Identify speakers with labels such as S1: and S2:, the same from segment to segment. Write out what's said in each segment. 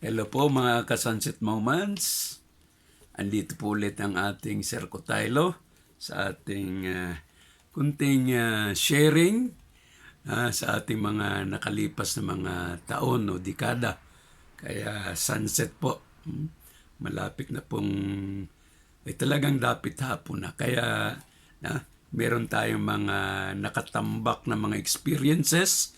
S1: Hello po mga ka-Sunset Moments. Andito po ulit ang ating Sir Cotaylo sa ating kunting sharing sa ating mga nakalipas na mga taon o dekada. Kaya sunset po. Malapit na pong talagang dapit hapon na. Kaya meron tayong mga nakatambak na mga experiences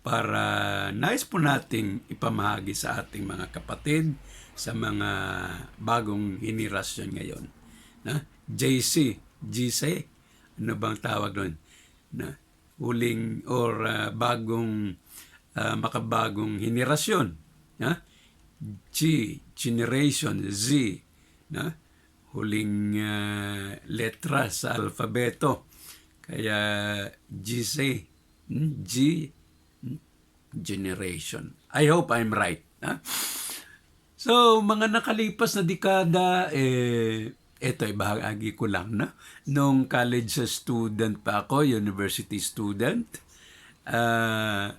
S1: para nais po nating ipamahagi sa ating mga kapatid, sa mga bagong henerasyon ngayon. JC, GC, ano bang tawag doon? Huling or makabagong henerasyon. G, Generation Z, huling letra sa alfabeto. Kaya GC, G, generation. I hope I'm right. So, mga nakalipas na dekada, ito ay bahagi ko lang. Nung college student pa ako, university student, I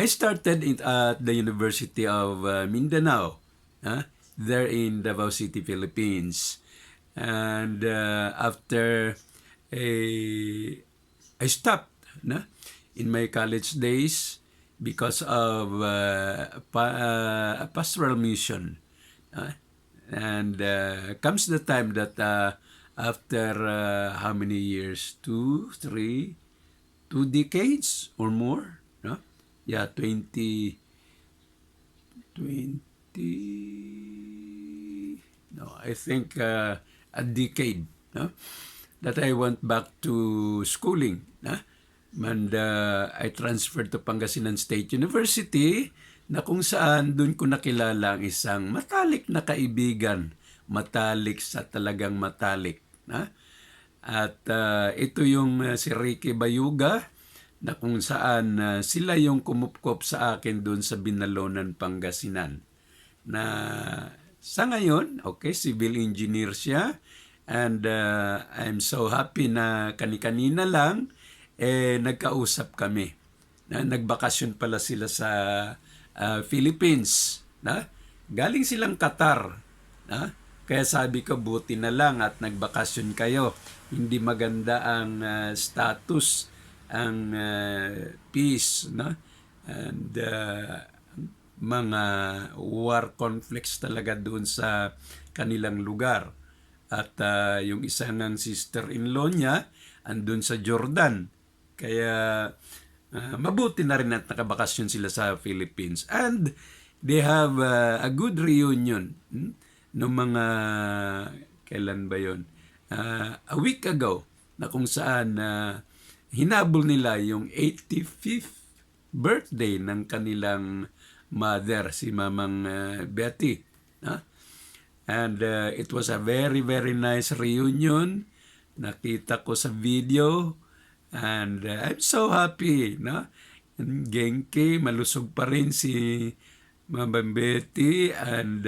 S1: started at the University of Mindanao, there in Davao City, Philippines. And after I stopped in my college days because of a pastoral mission. And comes the time that after how many years? 2 decades or more? Yeah, 20. No, I think a decade. That I went back to schooling. And I transferred to Pangasinan State University na kung saan doon ko nakilala ang isang matalik na kaibigan. Matalik sa talagang matalik. At ito yung si Ricky Bayuga na kung saan sila yung kumupkop sa akin doon sa Binalonan, Pangasinan. Na sa ngayon, civil engineer siya. And I'm so happy na kani-kanina lang nagkausap kami. Nagbakasyon pala sila sa Philippines. Galing silang Qatar. Kaya sabi ko, buti na lang at nagbakasyon kayo. Hindi maganda ang status, ang peace, and mga war conflicts talaga doon sa kanilang lugar. At yung isa ng sister-in-law niya andun sa Jordan. Kaya mabuti na rin at nakabakasyon sila sa Philippines. And they have a good reunion noong mga, kailan ba yun? A week ago na kung saan hinabol nila yung 85th birthday ng kanilang mother, si Mamang Betty. And it was a very, very nice reunion. Nakita ko sa video. And I'm so happy. Genki, malusog pa rin si Mamang Betty. And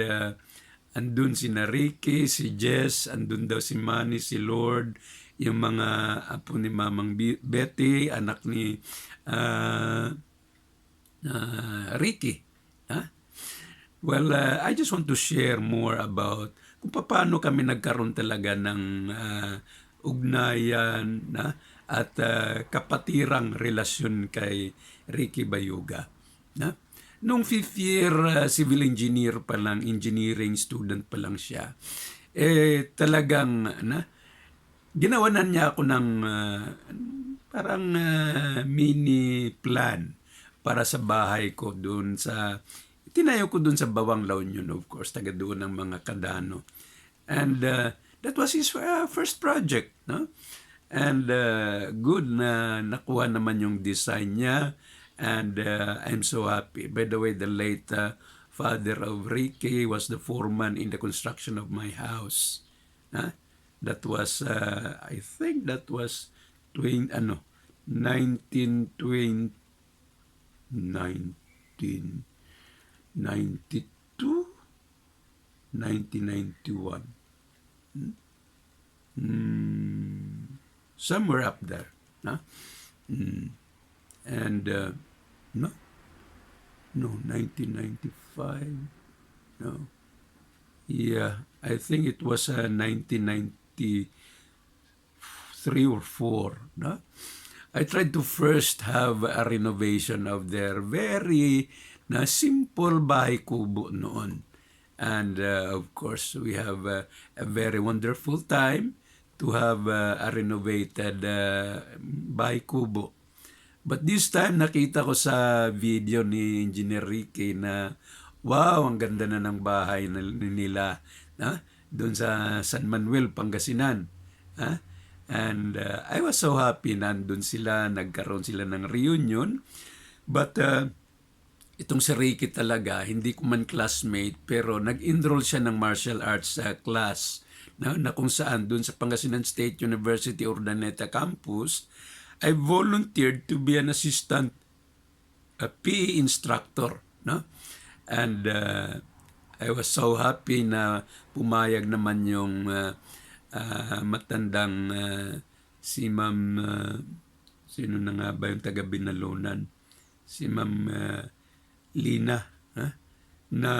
S1: andun si Ricky, si Jess, andun daw si Manny, si Lord, yung mga apo ni Mamang Betty, anak ni Ricky. Well, I just want to share more about kung paano kami nagkaroon talaga ng ugnayan at kapatirang relasyon kay Ricky Bayuga. Nung 5th year civil engineer pa lang, engineering student pa lang siya, talagang ginawanan niya ako ng parang mini plan para sa bahay ko doon sa tinayo ko doon sa Bawang La Union, of course, taga doon ng mga Kadano. And that was his first project. And good na nakuha naman yung design niya. And I'm so happy. By the way, the late father of Ricky was the foreman in the construction of my house. That was, I think that was 1992, 1991. Somewhere up there. And, no, 1995. No? Yeah, I think it was 1993 or 4. No? I tried to first have a renovation of their very simple bahay kubo noon. And of course, we have a very wonderful time to have a renovated bahay kubo. But this time, nakita ko sa video ni Engineer Ricky na, wow, ang ganda na ng bahay nila. Doon sa San Manuel, Pangasinan. Ha? And I was so happy, nandun sila, nagkaroon sila ng reunion. But itong si Ricky talaga, hindi ko man classmate, pero nag-enroll siya ng martial arts class na kung saan doon sa Pangasinan State University Urdaneta Campus, I volunteered to be an assistant PE instructor. No? And I was so happy na pumayag naman yung matandang si Ma'am, sino na nga ba yung taga Binalunan? Si Ma'am Lina, na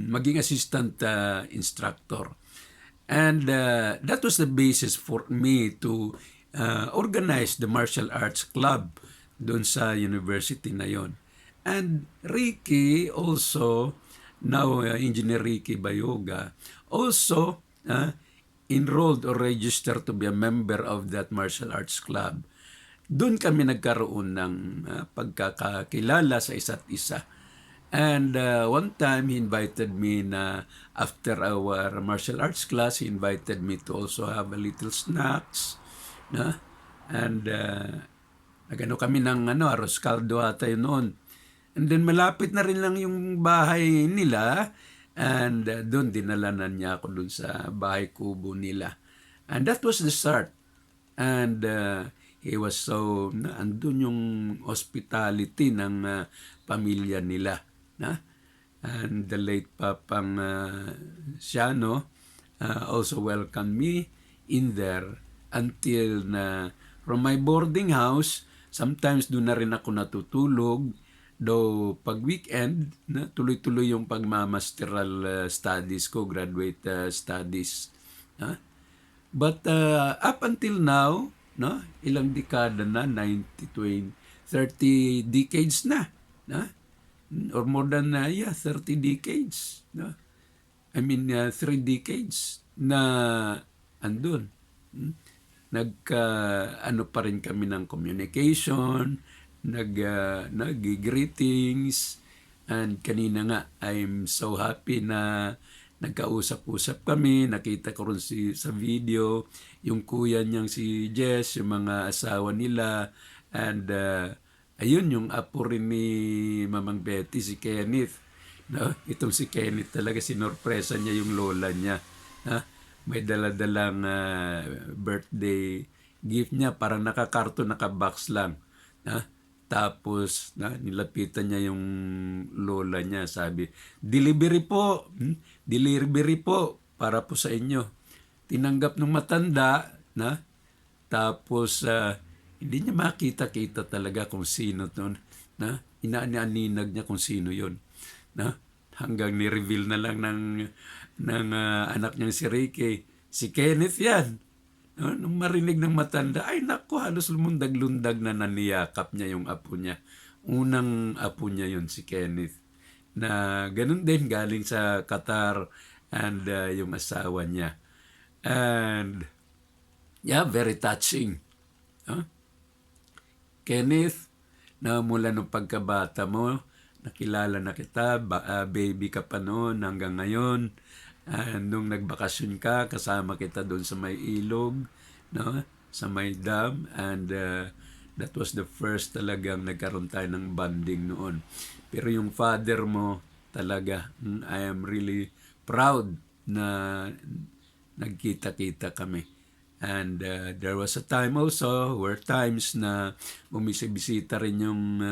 S1: maging assistant instructor. And that was the basis for me to organize the martial arts club doon sa university na yon. And Ricky also, now Engineer Ricky Bayoga, also enrolled or registered to be a member of that martial arts club. Doon kami nagkaroon ng pagkakakilala sa isa't isa. And one time, he invited me na after our martial arts class, he invited me to also have a little snacks. And nagano kami ng arroz caldo ata yun noon. And then malapit na rin lang yung bahay nila. And doon dinalanan niya ako doon sa bahay kubo nila. And that was the start. And he was so, andun yung hospitality ng pamilya nila. And the late Papang Siano also welcomed me in there until na from my boarding house, sometimes doon na rin ako natutulog. Though pag weekend, tuloy-tuloy yung pagmamasteral studies ko, graduate studies. But up until now, ilang dekada na, 90, 20, 30 decades na. Or more than 30 decades. I mean, 3 decades na andun. Ano pa rin kami ng communication, nag-greetings, and kanina nga, I'm so happy na nagkausap-usap kami, nakita ko rin sa video, yung kuya niyang si Jess, yung mga asawa nila, and ayun, yung apo rin ni Mamang Betty, si Kenneth. Itong si Kenneth talaga, sinorpresa niya yung lola niya. May daladalang birthday gift niya, parang nakakarton, nakabox lang. Tapos, nilapitan niya yung lola niya. Sabi, delivery po. Delivery po para po sa inyo. Tinanggap ng matanda. Tapos, hindi niya makita-kita talaga kung sino nun. Inaaninag niya kung sino yun. Hanggang ni-reveal na lang ng anak niyang si Ricky. Si Kenneth yan. Nung marinig ng matanda, ay naku, halos lumundag-lundag na naniyakap niya yung apo niya. Unang apo niya yun, si Kenneth. Na ganun din, galing sa Qatar and yung asawa niya. And, very touching. Kenneth, na mula nung pagkabata mo, nakilala na kita, baby ka pa noon hanggang ngayon. Nung nagbakasyon ka, kasama kita doon sa may ilog, sa may dam, and that was the first talagang nagkaroon tayo ng bonding noon. Pero yung father mo, talaga, I am really proud na nagkita-kita kami. And there was a time also, were times na bumisibisita rin yung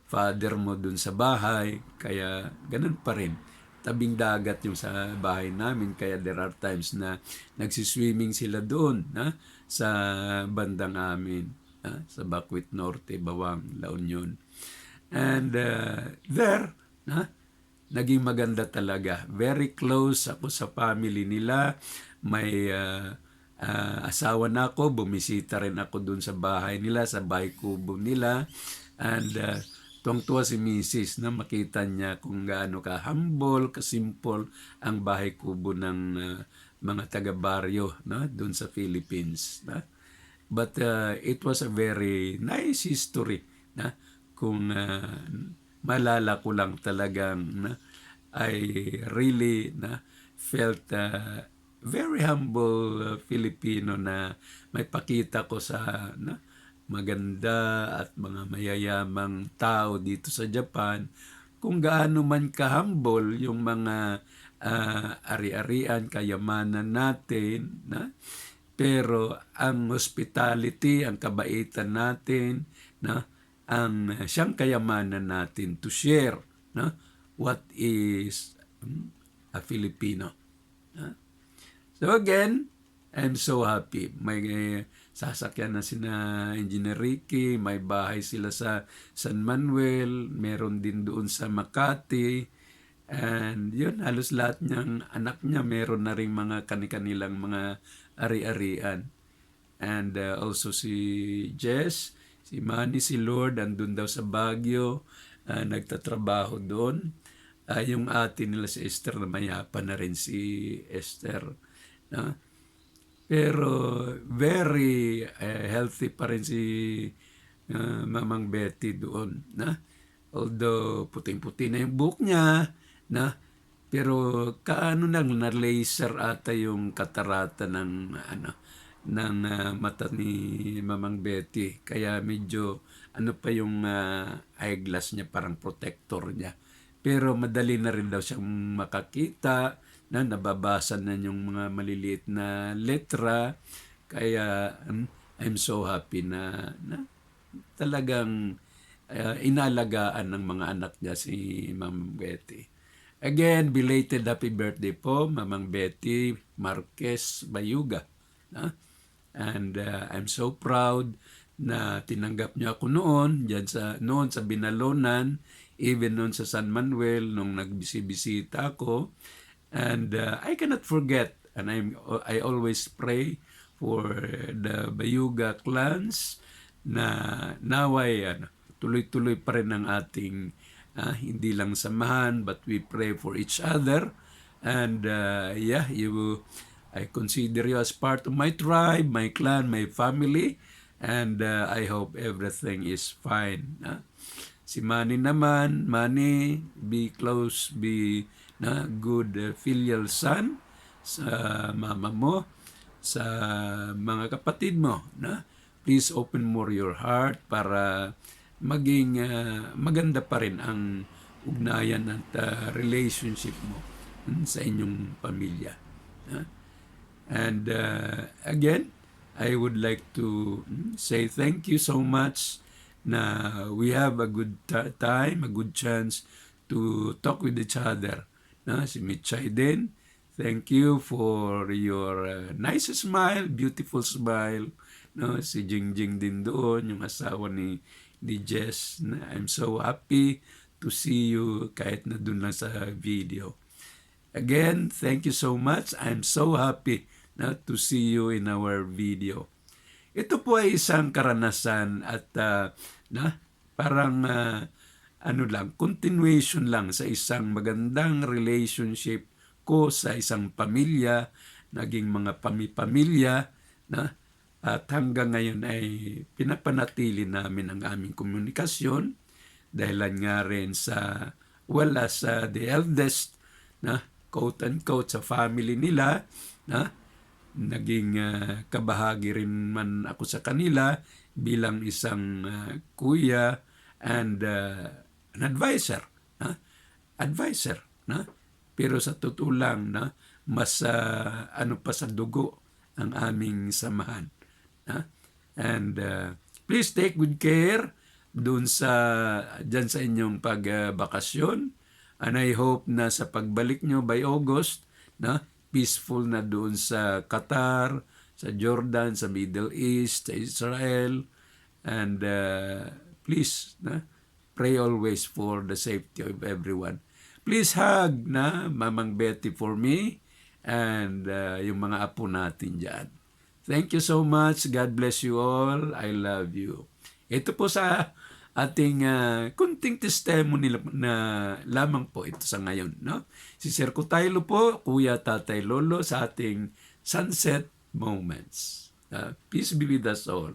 S1: father mo dun sa bahay, kaya ganun pa rin. Tabing dagat yung sa bahay namin, kaya there are times na nagsiswimming sila doon sa bandang amin, sa Bakwit Norte, Bawang, La Union. And there, naging maganda talaga. Very close ako sa family nila. May asawa na ako, bumisita rin ako dun sa bahay nila, sa bahay kubo nila. And tuwang-tuwa si Mrs. na makita niya kung gaano ka-humble, ka-simple ang bahay kubo ng mga taga-baryo, no? Dun sa Philippines. No? But it was a very nice history. Na? Kung malala ko lang talagang I really felt very humble Filipino na may pakita ko sa maganda at mga mayayamang tao dito sa Japan kung gaano man ka-humble yung mga ari-arian, kayamanan natin, pero ang hospitality, ang kabaitan natin, ang siyang kayamanan natin to share what is a Filipino. So again, I'm so happy. May sasakyan na sina Engineer Ricky, may bahay sila sa San Manuel, meron din doon sa Makati, and yun, halos lahat niyang anak niya meron na rin mga kanilang mga ari-arian. And also si Jess, si Manny, si Lord, andun daw sa Baguio, nagtatrabaho doon. Yung ate nila si Esther, na mayapa na rin si Esther. Pero very healthy pa rin si Mamang Betty doon. Although puting-puti na yung buhok niya, pero kaano lang na laser ata yung katarata ng mata ni Mamang Betty. Kaya medyo pa yung eyeglass niya, parang protector niya. Pero madali na rin daw siyang makakita, nababasa na yung mga maliliit na letra. Kaya I'm so happy na talagang inalagaan ng mga anak niya si Mamang Betty. Again, belated happy birthday po, Mamang Betty Marquez Bayuga. And I'm so proud na tinanggap niya ako noon sa Binalonan, even noon sa San Manuel nung nagbisibisita ako. And I cannot forget, and I always pray for the Bayuga clans na naway tuloy-tuloy pa rin ang ating hindi lang samahan, but we pray for each other. And I consider you as part of my tribe, my clan, my family, and I hope everything is fine. Si Manny naman, Manny, be close, be good filial son sa mama mo, sa mga kapatid mo. Please open more your heart para maging maganda pa rin ang ugnayan at relationship mo sa inyong pamilya. And again, I would like to say thank you so much na we have a good time, a good chance to talk with each other. Si Mitchay din, thank you for your nice smile, beautiful smile. Si Jingjing din doon, yung asawa ni Jess. I'm so happy to see you kahit na doon lang sa video. Again, thank you so much. I'm so happy to see you in our video. Ito po ay isang karanasan at parang continuation lang sa isang magandang relationship ko sa isang pamilya, naging mga pamilya, at hanggang ngayon ay pinapanatili namin ang aming komunikasyon dahilan nga rin sa as the eldest, quote-unquote, sa family nila, naging kabahagi rin man ako sa kanila bilang isang kuya and an advisor. Pero sa totoo lang, mas pa sa dugo ang aming samahan. And please take good care dyan sa inyong pagbakasyon. And I hope na sa pagbalik nyo by August, peaceful na doon sa Qatar, sa Jordan, sa Middle East, sa Israel. And please, pray always for the safety of everyone. Please hug na Mamang Betty for me and yung mga apo natin dyan. Thank you so much. God bless you all. I love you. Ito po sa ating kunting testimony na lamang po ito sa ngayon. No? Si Sir Kutaylo po, Kuya Tatay Lolo sa ating Sunset Moments. Peace be with us all.